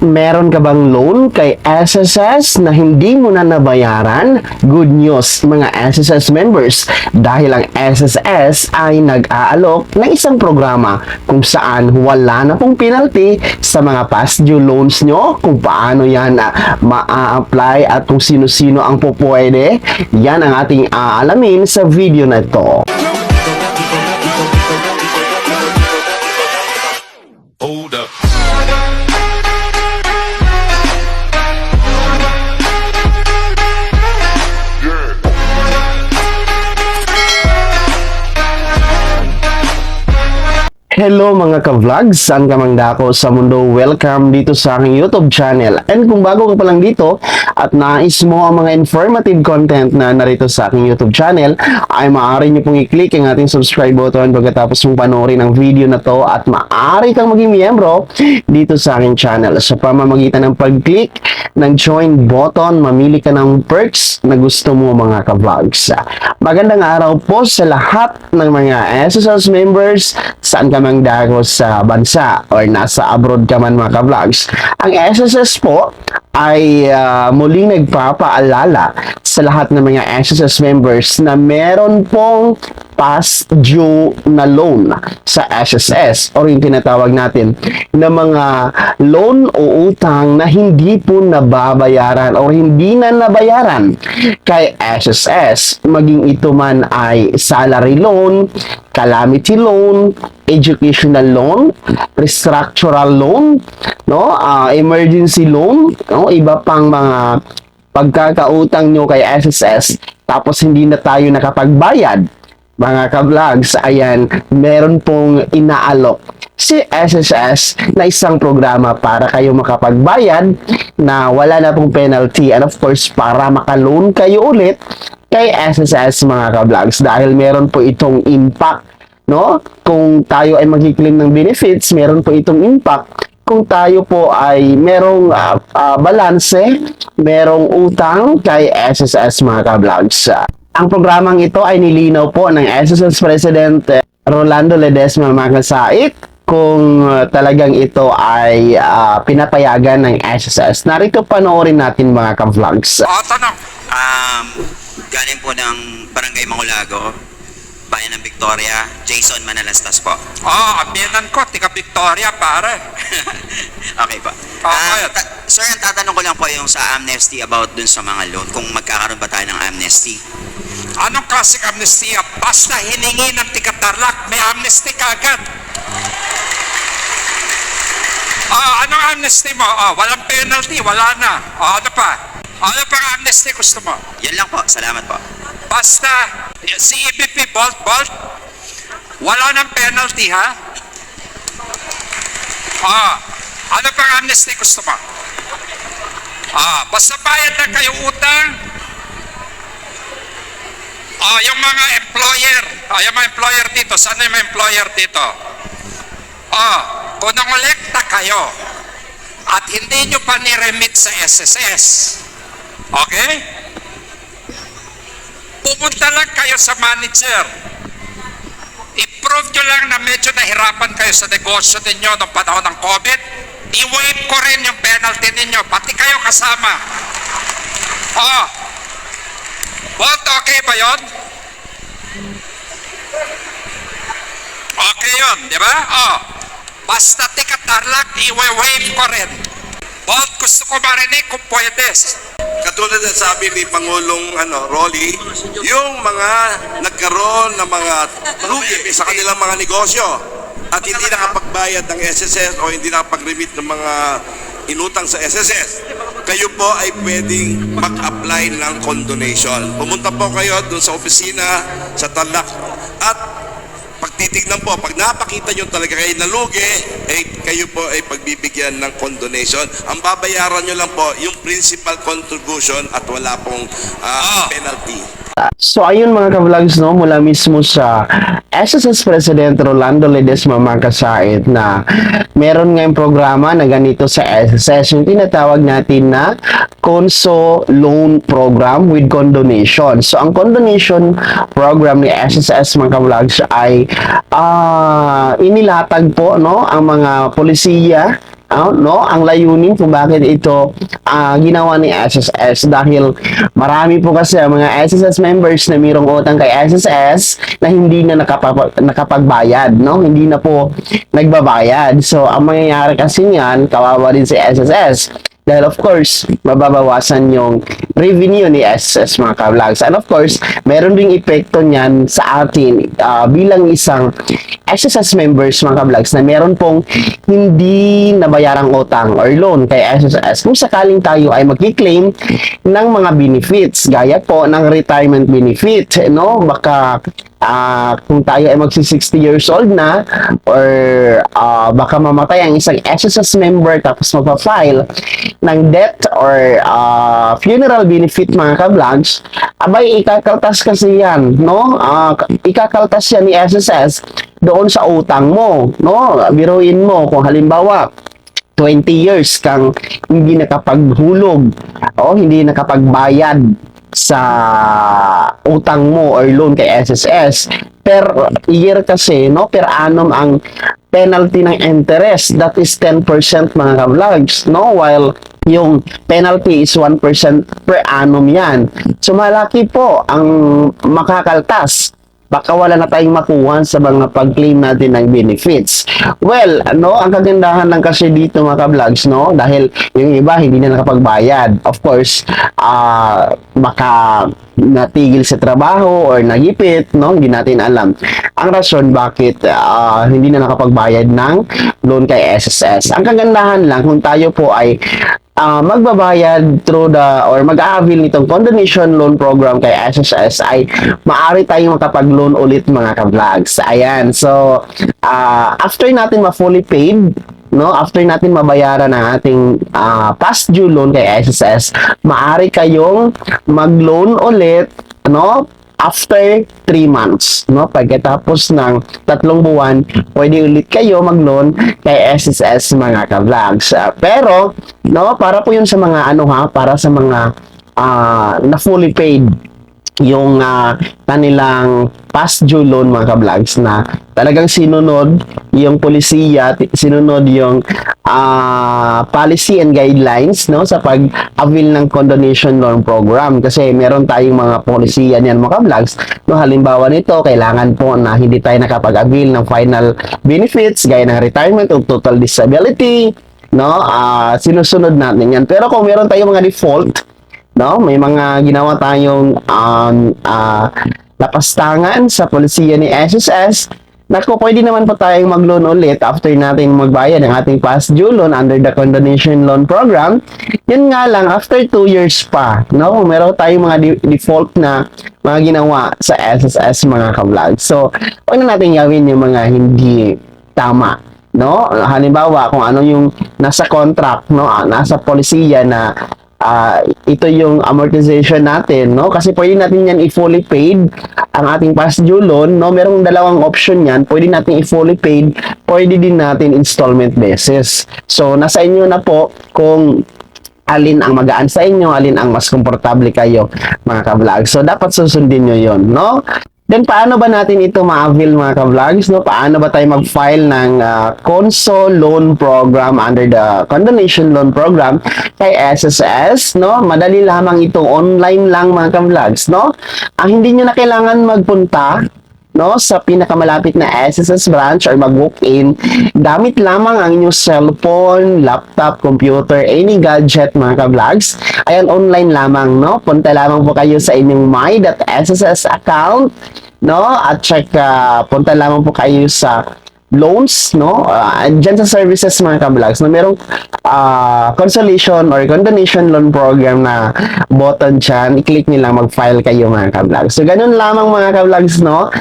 Meron ka bang loan kay SSS na hindi mo na nabayaran? Good news mga SSS members dahil ang SSS ay nag-aalok ng isang programa kung saan wala na pong penalty sa mga past due loans nyo, kung paano yan ma-apply at kung sino-sino ang pupwede. Yan ang ating aalamin sa video na ito. Hold up. Hello mga ka-vlogs, saan ka mang dako sa mundo, welcome dito sa aking YouTube channel. And kung bago ka pa lang dito at nais mo ang mga informative content na narito sa aking YouTube channel, ay maaari nyo pong i-click ang ating subscribe button pagkatapos mong panoorin ang video na to at maaari kang maging miyembro dito sa aking channel. Sa pamamagitan ng pag-click ng join button, mamili ka ng perks na gusto mo mga ka-vlogs. Magandang araw po sa lahat ng mga SSS members, saan ka mang dako sa bansa or nasa abroad ka man mga ka-vlogs. Ang SSS po ay muling nagpapaalala sa lahat ng mga SSS members na meron pong past due na loan sa SSS or yung tinatawag natin na mga loan o utang na hindi po nababayaran o hindi na nabayaran kay SSS, maging ito man ay salary loan, calamity loan, educational loan, restructural loan, no, emergency loan, no, iba pang mga pagkakautang nyo kay SSS tapos hindi na tayo nakapagbayad. Mga ka-vlogs, ayan, meron pong inaalok si SSS na isang programa para kayo makapagbayad na wala na pong penalty and of course para makaloan kayo ulit kay SSS mga ka-vlogs dahil meron po itong impact, no? Kung tayo ay magkiklaim ng benefits, meron po itong impact kung tayo po ay merong balanse, merong utang kay SSS mga ka-vlogs. Ang programang ito ay nilinaw po ng SSS President Rolando Ledesma Magsaysay kung talagang ito ay pinapayagan ng SSS. Narito panoorin natin mga ka-vlogs. Tanong. Galing po ng Barangay Mangulago, Bayan ng Victoria, Jason Manalastas po. Aminan ko, tiga Victoria, pare. Okay po. Sir, ang tatanong ko lang po yung sa amnesty about dun sa mga loan, kung magkakaroon ba tayo ng amnesty? Anong klaseng amnesty? Basta hiningi ng tiga Tarlac, may amnesty kagad. Anong amnesty mo? Walang penalty, wala na. Ano pa? Ano pang amnesty gusto mo? Yan lang po, salamat po. Basta, si EBP Bolt, wala ng penalty, ha? Ano pang amnesty gusto mo? Basta bayad na kayo utang. Yung mga employer, yung mga employer dito, saan yung mga employer dito? Kung nangolekta kayo at hindi nyo pa ni-remit sa SSS, okay? Pupunta lang kayo sa manager. I-prove nyo lang na medyo nahirapan kayo sa negosyo ninyo noong panahon ng COVID. I-waive ko rin yung penalty ninyo, pati kayo kasama. Bolt, okay ba yun? Okay yun, di ba? Basta tika Tarlac, i-waive ko rin. Bolt, gusto ko marinig kung pwede. Katulad ng sabi ni Pangulong Rolly, yung mga nagkaroon ng mga lugi sa kanilang mga negosyo at hindi nakapagbayad ng SSS o hindi nakapag-remit ng mga inutang sa SSS, kayo po ay pwedeng mag-apply ng condonation. Pumunta po kayo doon sa opisina sa Tarlac at pagtitignan po, pag napakita nyo talaga kayo nalugi, kayo po ay pagbibigyan ng condonation. Ang babayaran nyo lang po yung principal contribution at wala pong penalty. So ayun mga ka-vlogs, no, mula mismo sa SSS President Rolando Ledesma Magsaysay na meron ngayong programa na ganito sa SSS, yung tinatawag natin na Conso Loan Program with Condonation. So ang condonation program ni SSS mga ka-vlogs ay inilatag po, no, ang mga polisiya no, ang layunin kung bakit ito ginawa ni SSS dahil marami po kasi ang mga SSS members na mayroong utang kay SSS na hindi na nakapagbayad, no? Hindi na po nagbabayad. So, ang mangyayari kasi niyan, kawawa din si SSS. Dahil of course, mababawasan yung revenue ni SSS mga ka-vlogs. And of course, meron ding epekto niyan sa atin bilang isang SSS members mga ka-vlogs na meron pong hindi nabayarang utang or loan kay SSS. Kung sakaling tayo ay magki-claim ng mga benefits, gaya po ng retirement benefit, no? Baka kung tayo ay magsi 60 years old na or baka mamatay ang isang SSS member tapos mapa-file ng death or funeral benefit mga ka-vlogs, abay ikakaltas kasi yan, no? Ikakaltas yan ni SSS doon sa utang mo, no? Biruin mo kung halimbawa 20 years kang hindi nakapaghulog o hindi nakapagbayad sa utang mo or loan kay SSS per year kasi, no, per annum ang penalty ng interest, that is 10% mga ka-vlogs, no, while yung penalty is 1% per annum yan. So malaki po ang makakaltas, baka wala na tayong makuha sa mga pag-claim natin ng benefits. Well, no, ang kagandahan lang kasi dito mga ka-vlogs, no, dahil yung iba hindi na nakapagbayad. Of course, baka natigil sa trabaho or nagipit, no, hindi natin alam ang rason bakit hindi na nakapagbayad ng loan kay SSS. Ang kagandahan lang kung tayo po ay magbabayad through or mag-a-avail nitong condonation loan program kay SSS ay maaari tayong makapag-loan ulit mga ka-vlogs. Ayan. So, after natin ma-fully paid, no, after natin mabayaran ang ating past due loan kay SSS, maaari kayong mag-loan ulit, no, after 3 months, no? Pagkatapos ng 3 buwan, pwede ulit kayo mag-loan kay SSS mga ka-vlogs. Pero, no, para po yun sa mga para sa mga na fully paid yung kanilang past due loan mga ka-vlogs na talagang sinunod yung polisiya, sinunod yung policy and guidelines, no, sa pag-avail ng condonation loan program kasi meron tayong mga polisiya niyan mga ka-vlogs, no, halimbawa nito kailangan po na hindi tayo nakapag-avail ng final benefits gaya ng retirement o total disability, no, sinusunod natin yan. Pero kung meron tayong mga default, no, may mga ginawa tayong lapastangan sa polisiya ni SSS, naku, pwede naman po tayong mag-loan ulit after natin magbayad ng ating past due loan under the condonation loan program. Yun nga lang, after 2 years pa, no, meron tayong mga default na mga ginawa sa SSS mga ka-vlog. So, huwag na natin gawin yung mga hindi tama, no? Halimbawa, kung ano yung nasa contract, no, nasa polisiya na ito yung amortization natin, no? Kasi pwede natin yan i-fully paid ang ating past due loan, no? Merong dalawang option yan. Pwede natin i-fully paid, pwede din natin installment basis. So, nasa inyo na po kung alin ang magaan sa inyo, alin ang mas komportable kayo, mga ka-vlog. So, dapat susundin nyo yon, no? Then, paano ba natin ito ma-avail mga ka-vlogs, no? Paano ba tayo mag-file ng CONSO loan program under the condonation loan program kay SSS, no? Madali lamang itong online lang mga ka-vlogs, no? Hindi nyo na kailangan magpunta, no, sa pinakamalapit na SSS branch or mag-walk-in. Gamit lamang ang inyong cellphone, laptop, computer, any gadget mga ka-vlogs. Ayan, online lamang, no? Punta lamang po kayo sa inyong my.sss account, no? At check, punta lamang po kayo sa loans, no? Dyan sa services mga ka-vlogs na merong consolation or condonation loan program na button dyan, i-click nyo lang, mag-file kayo mga ka-vlogs. So, ganun lamang mga ka-vlogs, no?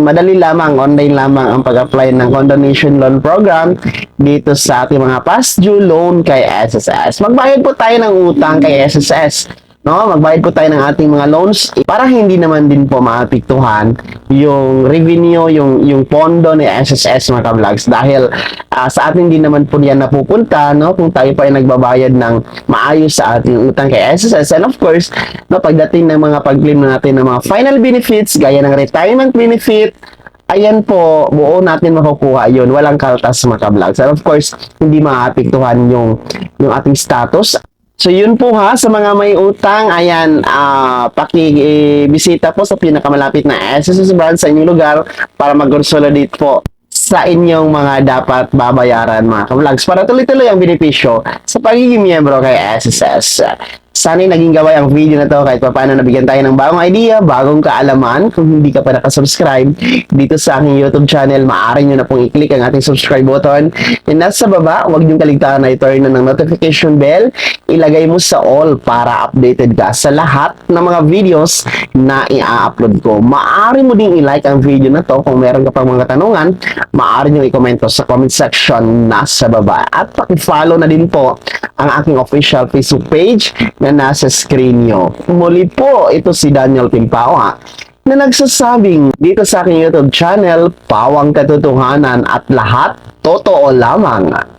Madali lamang, online lamang ang pag-apply ng condonation loan program dito sa ating mga past due loan kay SSS. Magbayad po tayo ng utang kay SSS, no? Magbayad po tayo ng ating mga loans para hindi naman din po maapektuhan yung revenue, yung pondo ni SSS mga ka-vlogs dahil sa atin din naman po yan napupunta, no? Kung tayo pa ay nagbabayad ng maayos sa ating utang kay SSS. And of course, no, pagdating ng mga pag-claim natin ng mga final benefits gaya ng retirement benefit, ayan po, buo natin makukuha yun. Walang kaltas mga ka-vlogs. And of course, hindi maapektuhan yung ating status. So yun po ha, sa mga may utang, ayan, pakibisita po sa pinakamalapit na SSS branch sa inyong lugar para mag-consolidate po sa inyong mga dapat babayaran mga ka-vlogs para tuloy-tuloy ang benepisyo sa pagiging miyembro kay SSS. Sana'y naging gaway ang video na to kahit paano nabigyan tayo ng bagong idea, bagong kaalaman. Kung hindi ka pa nakasubscribe dito sa aking YouTube channel, maaari nyo na pong i-click ang ating subscribe button. And nasa baba, huwag nyo kaligtaan na i-turn na ng notification bell. Ilagay mo sa all para updated ka sa lahat ng mga videos na i-upload ko. Maaari mo ding i-like ang video na to. Kung meron ka pang mga katanungan, maaari nyo i-komento sa comment section nasa baba. At paki-follow na din po ang aking official Facebook page na nasa screen nyo. Muli po, ito si Daniel Timpao na nagsasabing dito sa aking YouTube channel, pawang katotohanan at lahat totoo lamang.